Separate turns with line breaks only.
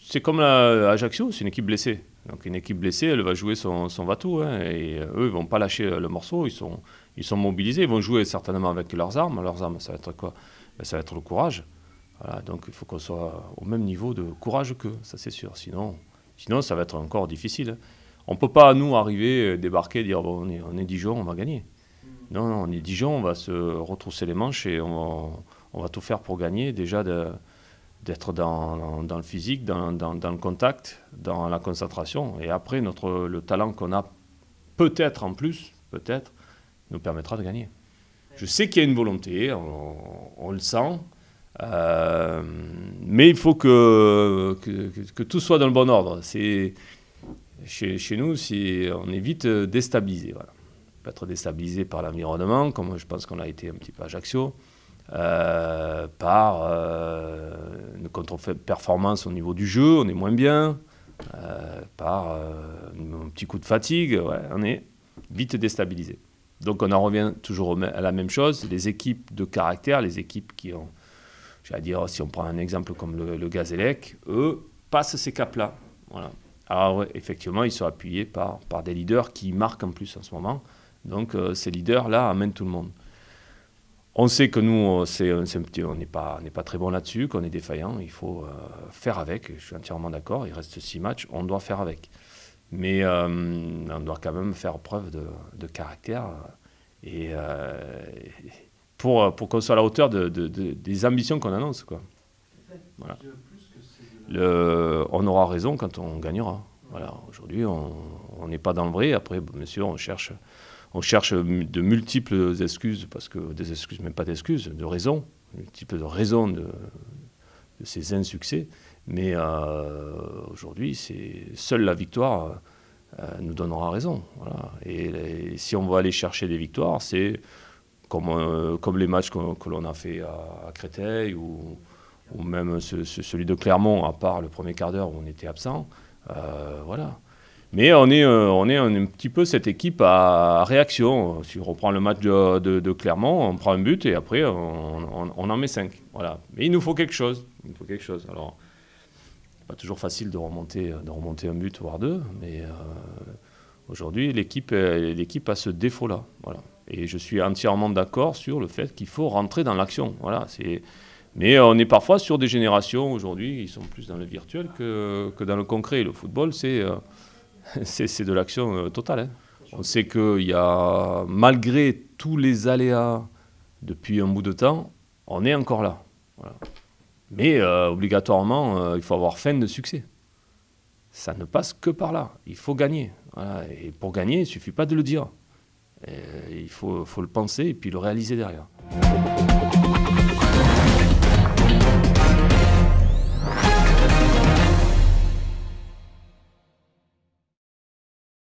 c'est comme Ajaccio, c'est une équipe blessée. Donc une équipe blessée, elle va jouer son va-tout. Hein, et eux, ils ne vont pas lâcher le morceau, ils sont mobilisés. Ils vont jouer certainement avec leurs armes. Leurs armes, ça va être quoi? Ben, ça va être le courage. Voilà, donc il faut qu'on soit au même niveau de courage qu'eux, ça c'est sûr. Sinon, ça va être encore difficile. Hein. On ne peut pas, nous, arriver, débarquer, dire bon, on est Dijon, on va gagner. Non, non, on est Dijon, on va se retrousser les manches et on va tout faire pour gagner. Déjà d'être dans le physique, dans le contact, dans la concentration. Et après, le talent qu'on a peut-être en plus, peut-être, nous permettra de gagner. Je sais qu'il y a une volonté, on le sent. Mais il faut que tout soit dans le bon ordre. Chez nous, on est vite déstabilisé. Voilà. On peut être déstabilisé par l'environnement, comme je pense qu'on a été un petit peu à Ajaccio, par une contre-performance au niveau du jeu, on est moins bien, par un petit coup de fatigue, ouais, on est vite déstabilisé. Donc on en revient toujours à la même chose, les équipes de caractère, les équipes qui ont, j'allais dire, si on prend un exemple comme le Gazélec, eux passent ces caps-là. Voilà. Alors ouais, effectivement, ils sont appuyés par des leaders qui marquent en plus en ce moment. Donc ces leaders-là amènent tout le monde. On sait que nous, on n'est pas très bon là-dessus, qu'on est défaillant. Il faut faire avec. Je suis entièrement d'accord. Il reste 6 matchs. On doit faire avec. Mais on doit quand même faire preuve de caractère pour qu'on soit à la hauteur des ambitions qu'on annonce, quoi. Voilà. On aura raison quand on gagnera. Voilà. Aujourd'hui, on n'est pas dans le vrai. Après, bien sûr, on cherche de multiples excuses, parce que des excuses, même pas d'excuses, de raisons, multiples de raisons de ces insuccès. Mais aujourd'hui, seule la victoire nous donnera raison. Voilà. Et si on va aller chercher des victoires, c'est comme les matchs que l'on a fait à Créteil ou même celui de Clermont, à part le premier quart d'heure où on était absent. Voilà. Mais on est un petit peu cette équipe à réaction. Si on reprend le match de Clermont, on prend un but et après on en met 5. Voilà. Mais il nous faut quelque chose. Alors, c'est pas toujours facile de remonter un but, voire deux, mais aujourd'hui, l'équipe a ce défaut-là. Voilà. Et je suis entièrement d'accord sur le fait qu'il faut rentrer dans l'action. Voilà, mais on est parfois sur des générations aujourd'hui qui sont plus dans le virtuel que dans le concret. Le football, c'est de l'action totale. Hein. On sait qu'il y a, malgré tous les aléas depuis un bout de temps, on est encore là. Voilà. Mais obligatoirement, il faut avoir faim de succès. Ça ne passe que par là. Il faut gagner. Voilà. Et pour gagner, il ne suffit pas de le dire. Il faut le penser et puis le réaliser derrière.